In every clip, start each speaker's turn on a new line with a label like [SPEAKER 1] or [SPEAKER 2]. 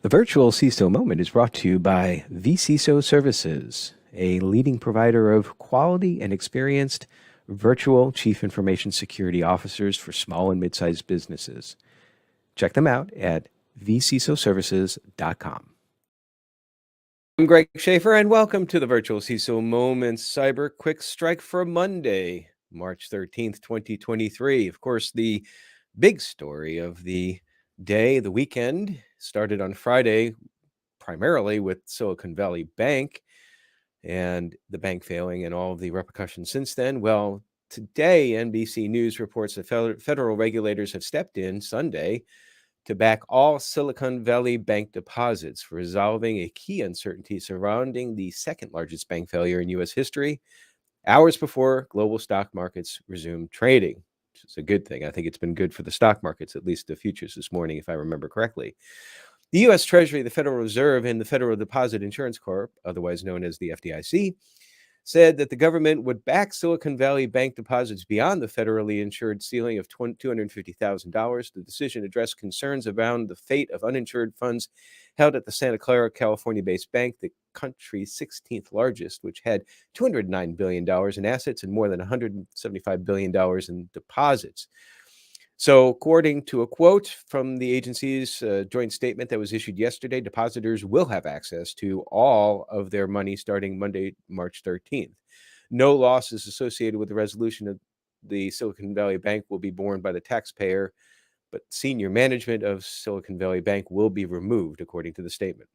[SPEAKER 1] The virtual CISO moment is brought to you by vCISO Services, a leading provider of quality and experienced virtual chief information security officers for small and mid-sized businesses. Check them out at vcisoservices.com. I'm Greg Schaefer, and welcome to the Virtual CISO Moments Cyber Quick Strike for Monday, March 13th, 2023. Of course, the big story of the day, the weekend, started on Friday, primarily with Silicon Valley Bank and the bank failing and all of the repercussions since then. Well, today, NBC News reports that federal regulators have stepped in Sunday to back all Silicon Valley Bank deposits, resolving a key uncertainty surrounding the second largest bank failure in U.S. history, hours before global stock markets resumed trading, which is a good thing. I think it's been good for the stock markets, at least the futures this morning, if I remember correctly. The U.S. Treasury, the Federal Reserve, and the Federal Deposit Insurance Corp, otherwise known as the FDIC, said that the government would back Silicon Valley Bank deposits beyond the federally insured ceiling of $250,000. The decision addressed concerns around the fate of uninsured funds held at the Santa Clara, California-based bank, the country's 16th largest, which had $209 billion in assets and more than $175 billion in deposits. So, according to a quote from the agency's joint statement that was issued yesterday, depositors will have access to all of their money starting Monday, March 13th. No losses associated with the resolution of the Silicon Valley Bank will be borne by the taxpayer, but senior management of Silicon Valley Bank will be removed, according to the statement.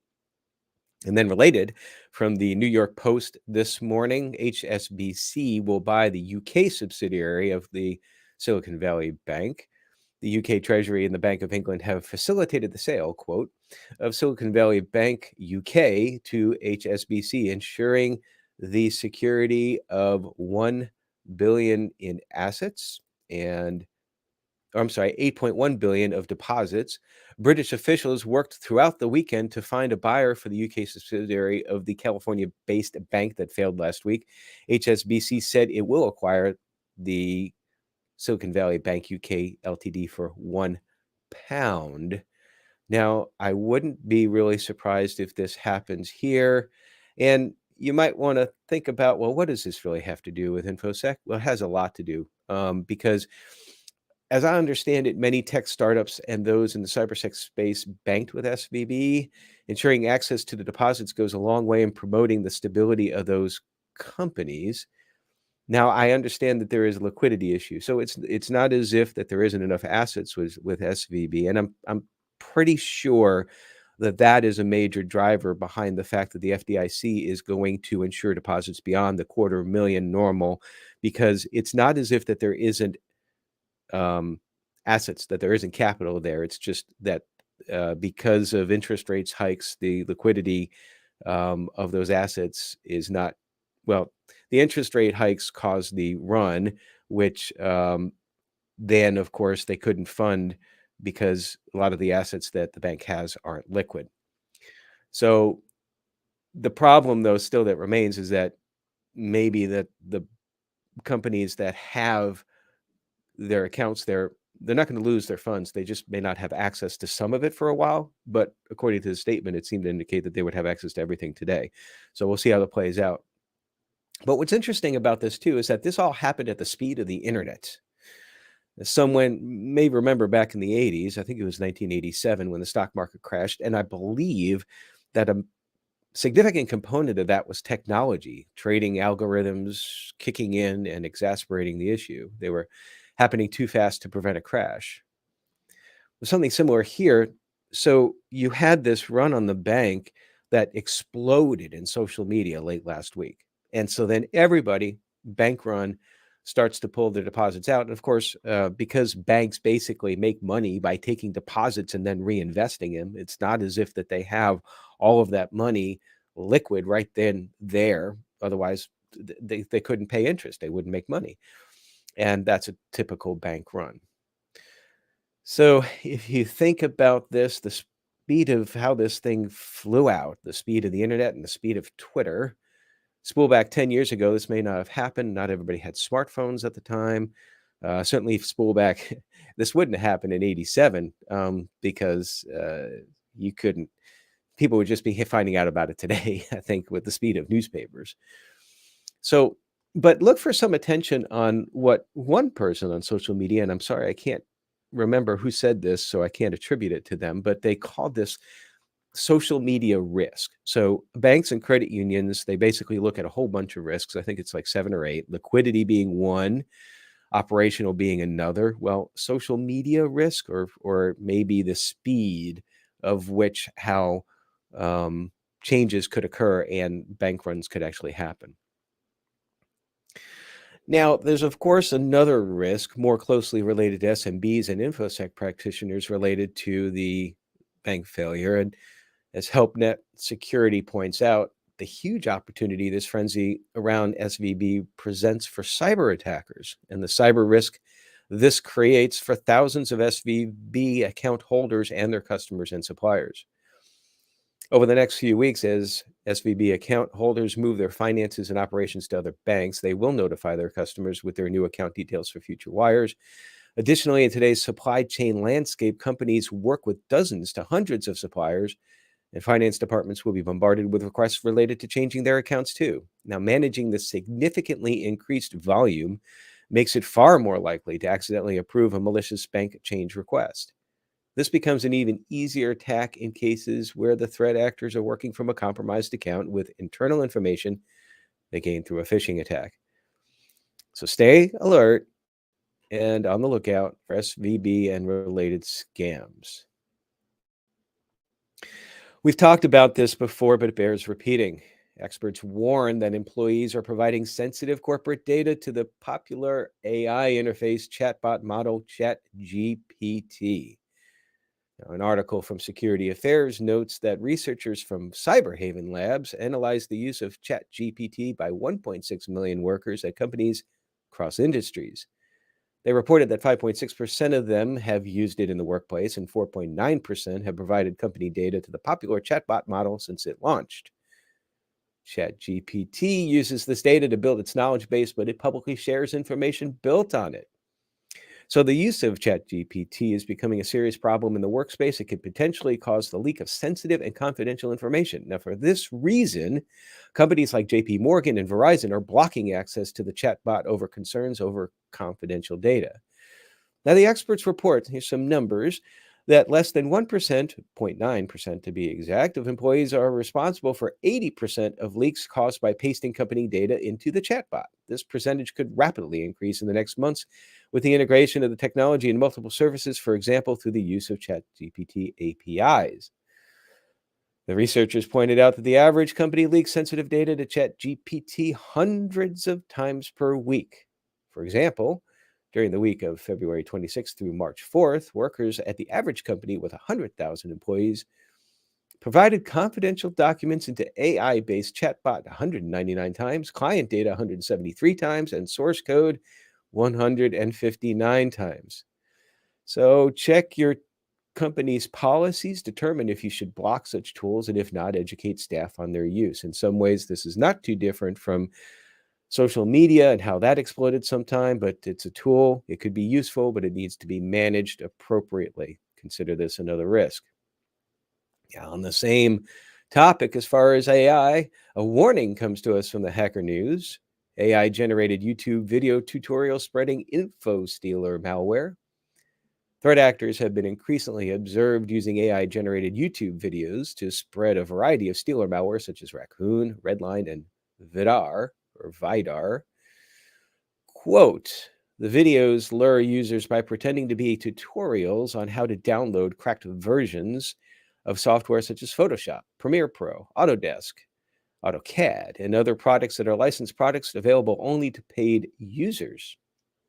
[SPEAKER 1] And then related from the New York Post this morning, HSBC will buy the UK subsidiary of the Silicon Valley Bank. The UK Treasury and the Bank of England have facilitated the sale, quote, of Silicon Valley Bank UK to HSBC, ensuring the security of $1 billion in assets and, I'm sorry, $8.1 billion of deposits. British officials worked throughout the weekend to find a buyer for the UK subsidiary of the California-based bank that failed last week. HSBC said it will acquire the Silicon Valley Bank UK Ltd for £1. Now, I wouldn't be really surprised if this happens here. And you might want to think about, well, what does this really have to do with InfoSec? Well, it has a lot to do because, as I understand it, many tech startups and those in the cybersec space banked with SVB. Ensuring access to the deposits goes a long way in promoting the stability of those companies. Now, I understand that there is a liquidity issue, so it's not as if that there isn't enough assets with SVB, and I'm pretty sure that that is a major driver behind the fact that the FDIC is going to insure deposits beyond the $250,000 normal, because it's not as if that there isn't assets, that there isn't capital there. It's just that because of interest rates hikes, the liquidity of those assets is not, well, the interest rate hikes caused the run, which then, of course, they couldn't fund because a lot of the assets that the bank has aren't liquid. So the problem, though, still that remains is that maybe that the companies that have their accounts there, they're not going to lose their funds. They just may not have access to some of it for a while. But according to the statement, it seemed to indicate that they would have access to everything today. So we'll see how that plays out. But what's interesting about this, too, is that this all happened at the speed of the internet. Someone may remember back in the 80s, I think it was 1987, when the stock market crashed. And I believe that a significant component of that was technology, trading algorithms kicking in and exacerbating the issue. They were happening too fast to prevent a crash. With something similar here. So you had this run on the bank that exploded in social media late last week. And so then everybody, bank run, starts to pull their deposits out. And of course, because banks basically make money by taking deposits and then reinvesting them, it's not as if that they have all of that money liquid right then there. Otherwise, they couldn't pay interest. They wouldn't make money. And that's a typical bank run. So if you think about this, the speed of how this thing flew out, the speed of the internet and the speed of Twitter, spool back 10 years ago, this may not have happened. Not everybody had smartphones at the time. Certainly, if spool back, this wouldn't have happened in 87 because you couldn't people would just be finding out about it today, I think, with the speed of newspapers. So, but look for some attention on what one person on social media, and I'm sorry, I can't remember who said this, so I can't attribute it to them, but they called this social media risk. So banks and credit unions, they basically look at a whole bunch of risks. I think it's like 7 or 8, liquidity being one, operational being another. Well, social media risk or maybe the speed of which how changes could occur and bank runs could actually happen. Now, there's of course another risk more closely related to SMBs and InfoSec practitioners related to the bank failure. And as HelpNet Security points out, the huge opportunity this frenzy around SVB presents for cyber attackers and the cyber risk this creates for thousands of SVB account holders and their customers and suppliers. Over the next few weeks, as SVB account holders move their finances and operations to other banks, they will notify their customers with their new account details for future wires. Additionally, in today's supply chain landscape, companies work with dozens to hundreds of suppliers, and finance departments will be bombarded with requests related to changing their accounts too. Now, managing the significantly increased volume makes it far more likely to accidentally approve a malicious bank change request. This becomes an even easier attack in cases where the threat actors are working from a compromised account with internal information they gained through a phishing attack. So stay alert and on the lookout for SVB and related scams. We've talked about this before, but it bears repeating. Experts warn that employees are providing sensitive corporate data to the popular AI interface chatbot model ChatGPT. Now, an article from Security Affairs notes that researchers from Cyberhaven Labs analyzed the use of ChatGPT by 1.6 million workers at companies across industries. They reported that 5.6% of them have used it in the workplace, and 4.9% have provided company data to the popular chatbot model since it launched. ChatGPT uses this data to build its knowledge base, but it publicly shares information built on it. So the use of ChatGPT is becoming a serious problem in the workspace. It could potentially cause the leak of sensitive and confidential information. Now, for this reason, companies like JP Morgan and Verizon are blocking access to the chatbot over concerns over confidential data. Now, the experts report, here's some numbers, that less than 1%, 0.9% to be exact, of employees are responsible for 80% of leaks caused by pasting company data into the chatbot. This percentage could rapidly increase in the next months with the integration of the technology in multiple services, for example, through the use of ChatGPT APIs. The researchers pointed out that the average company leaks sensitive data to ChatGPT hundreds of times per week. For example, during the week of February 26th through March 4th, workers at the average company with 100,000 employees provided confidential documents into AI-based chatbot 199 times, client data 173 times, and source code 159 times. So check your company's policies, determine if you should block such tools, and if not, educate staff on their use. In some ways, this is not too different from social media and how that exploded sometime, but it's a tool. It could be useful, but it needs to be managed appropriately. Consider this another risk. Now, on the same topic, as far as AI, a warning comes to us from the Hacker News. AI generated YouTube video tutorial spreading info stealer malware. Threat actors have been increasingly observed using AI generated YouTube videos to spread a variety of stealer malware such as Raccoon, Redline, and Vidar. Quote, the videos lure users by pretending to be tutorials on how to download cracked versions of software such as Photoshop, Premiere Pro, Autodesk, AutoCAD, and other products that are licensed products available only to paid users.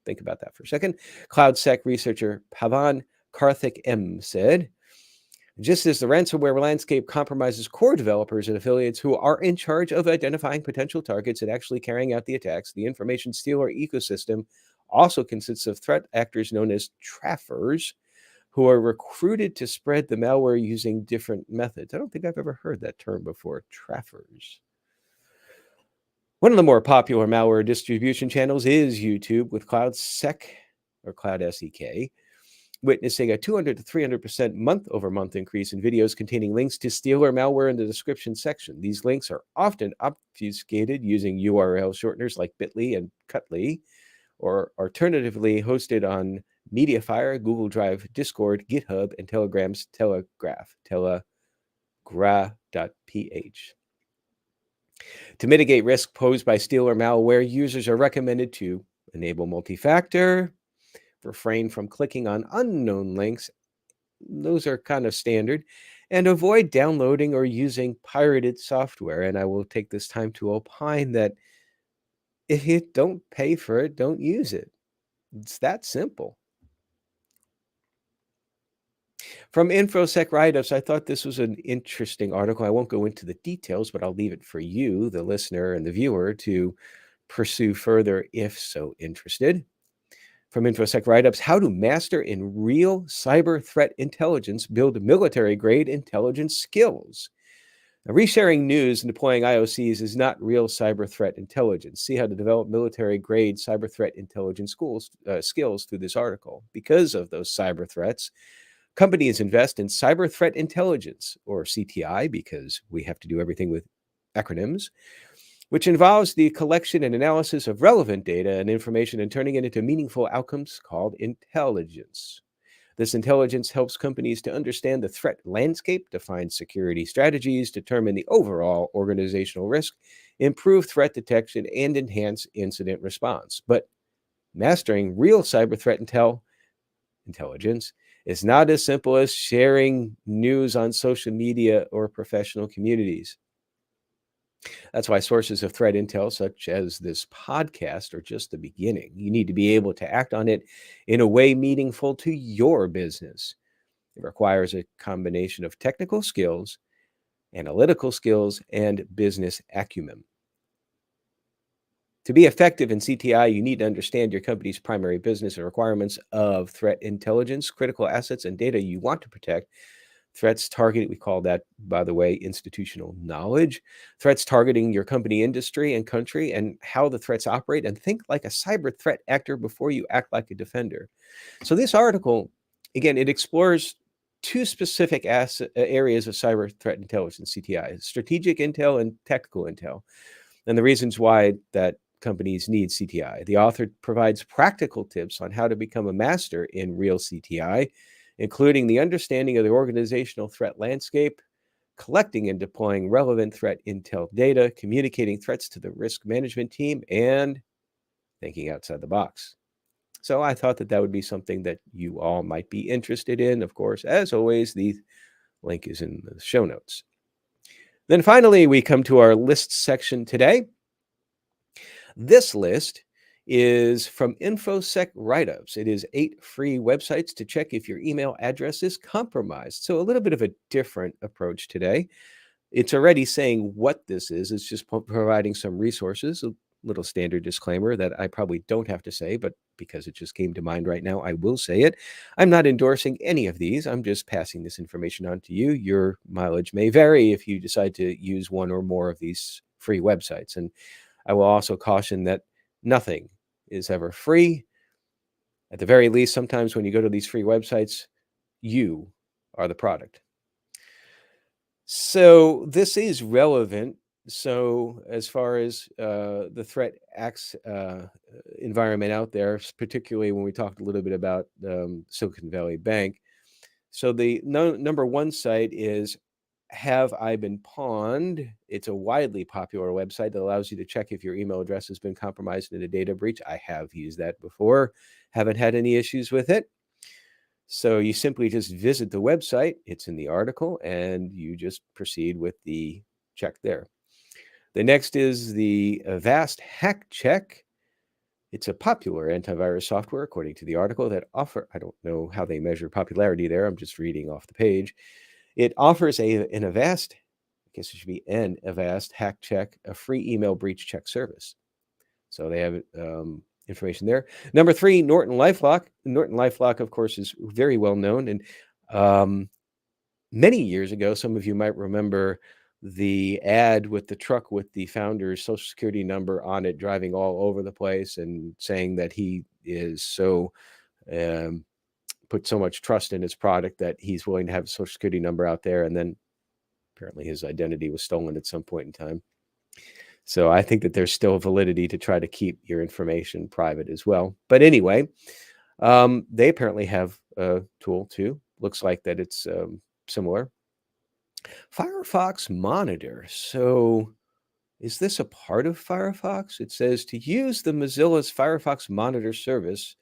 [SPEAKER 1] Think about that for a second. CloudSec researcher Pavan Karthik M. said, just as the ransomware landscape compromises core developers and affiliates who are in charge of identifying potential targets and actually carrying out the attacks, the information stealer ecosystem also consists of threat actors known as traffers, who are recruited to spread the malware using different methods. I don't think I've ever heard that term before, traffers. One of the more popular malware distribution channels is YouTube with CloudSec or CloudSEK. witnessing a 200 to 300% month-over-month increase in videos containing links to stealer malware in the description section. These links are often obfuscated using URL shorteners like bit.ly and cut.ly, or alternatively hosted on Mediafire, Google Drive, Discord, GitHub, and Telegram's telegraph.ph. To mitigate risk posed by stealer malware, users are recommended to enable multi-factor, refrain from clicking on unknown links. Those are kind of standard, and avoid downloading or using pirated software. And I will take this time to opine that if you don't pay for it, don't use it. It's that simple. From InfoSec Write-Ups, I thought this was an interesting article. I won't go into the details, but I'll leave it for you, the listener and the viewer, to pursue further if so interested. From InfoSec Write-Ups, how to master in real cyber threat intelligence, build military-grade intelligence skills. Now, resharing news and deploying IOCs is not real cyber threat intelligence. See how to develop military-grade cyber threat intelligence skills through this article. Because of those cyber threats, companies invest in cyber threat intelligence, or CTI, because we have to do everything with acronyms, which involves the collection and analysis of relevant data and information and turning it into meaningful outcomes called intelligence. This intelligence helps companies to understand the threat landscape, define security strategies, determine the overall organizational risk, improve threat detection, and enhance incident response. But mastering real cyber threat intelligence is not as simple as sharing news on social media or professional communities. That's why sources of threat intel, such as this podcast, are just the beginning. You need to be able to act on it in a way meaningful to your business. It requires a combination of technical skills, analytical skills, and business acumen. To be effective in CTI, you need to understand your company's primary business and requirements of threat intelligence, critical assets, and data you want to protect. Threats targeting, we call that, by the way, institutional knowledge. Threats targeting your company, industry, and country, and how the threats operate, and think like a cyber threat actor before you act like a defender. So this article, again, it explores two specific areas of cyber threat intelligence, CTI, strategic intel and technical intel, and the reasons why that companies need CTI. The author provides practical tips on how to become a master in real CTI, including the understanding of the organizational threat landscape, collecting and deploying relevant threat intel data, communicating threats to the risk management team, and thinking outside the box. So I thought that would be something that you all might be interested in. Of course, as always, the link is in the show notes. Then finally, we come to our list section today. This list is from InfoSec Write-Ups. It is 8 free websites to check if your email address is compromised. So a little bit of a different approach today. It's already saying what this is. It's just providing some resources, a little standard disclaimer that I probably don't have to say, but because it just came to mind right now, I will say it. I'm not endorsing any of these. I'm just passing this information on to you. Your mileage may vary if you decide to use one or more of these free websites. And I will also caution that nothing is ever free. At the very least, sometimes when you go to these free websites, you are the product. So this is relevant. So as far as the threat acts environment out there, particularly when we talked a little bit about Silicon Valley Bank. So the number one site is Have I Been Pawned? It's a widely popular website that allows you to check if your email address has been compromised in a data breach. I have used that before, haven't had any issues with it. So you simply just visit the website, it's in the article, and you just proceed with the check there. The next is the Avast Hack Check. It's a popular antivirus software, according to the article, that I don't know how they measure popularity there, I'm just reading off the page. It offers an Avast, I guess it should be an Avast Hack Check, a free email breach check service. So they have information there. Number 3, NortonLifeLock. NortonLifeLock, of course, is very well known. And many years ago, some of you might remember the ad with the truck with the founder's social security number on it, driving all over the place and saying that he is so put so much trust in his product that he's willing to have a Social Security number out there, and then apparently his identity was stolen at some point in time. So I think that there's still validity to try to keep your information private as well. But anyway, they apparently have a tool too. Looks like that it's similar. Firefox Monitor. So is this a part of Firefox? It says to use the Mozilla's Firefox Monitor service.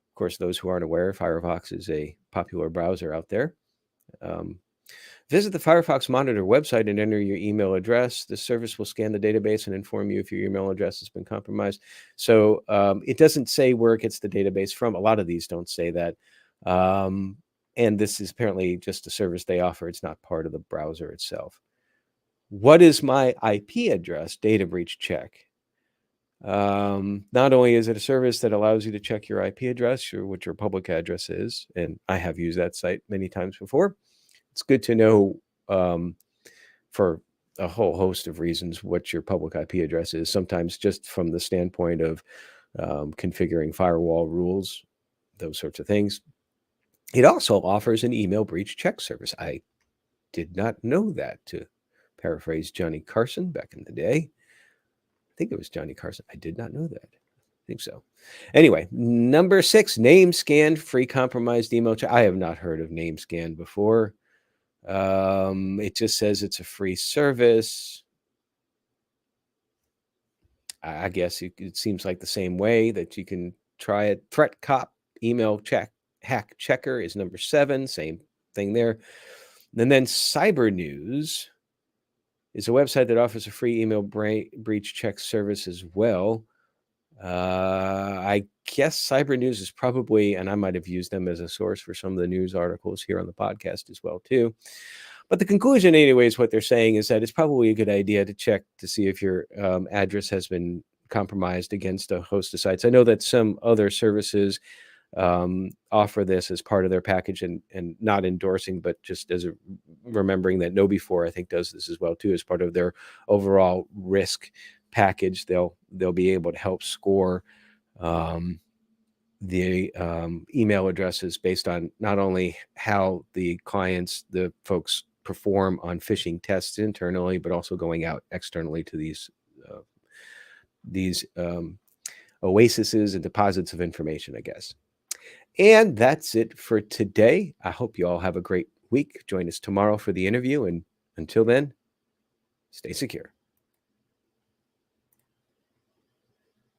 [SPEAKER 1] Of course, those who aren't aware, Firefox is a popular browser out there. Visit the Firefox Monitor website and enter your email address. The service will scan the database and inform you if your email address has been compromised. So it doesn't say where it gets the database from. A lot of these don't say that. And this is apparently just a service they offer. It's not part of the browser itself. What is my IP address? Data breach check. Not only is it a service that allows you to check your IP address or what your public address is, and I have used that site many times before. It's good to know for a whole host of reasons what your public IP address is, sometimes just from the standpoint of configuring firewall rules, those sorts of things. It also offers an email breach check service. I did not know that, to paraphrase Johnny Carson back in the day. I think it was Johnny Carson. I did not know that. I think so. Anyway, number 6, NameScan free compromised email check. I have not heard of NameScan before. It just says it's a free service. I guess it seems like the same way that you can try it. Threat Cop email hack checker is number 7. Same thing there. And then Cyber News is a website that offers a free email breach check service as well. I guess Cyber News is probably, and I might have used them as a source for some of the news articles here on the podcast as well too. But the conclusion, anyways, what they're saying is that it's probably a good idea to check to see if your address has been compromised against a host of sites. I know that some other services offer this as part of their package, and not endorsing, but just as a remembering that KnowBe4, I think, does this as well too, as part of their overall risk package. They'll be able to help score the email addresses based on not only how the folks perform on phishing tests internally, but also going out externally to these oases and deposits of information, I guess. And that's it for today. I hope you all have a great week. Join us tomorrow for the interview. And until then, stay secure.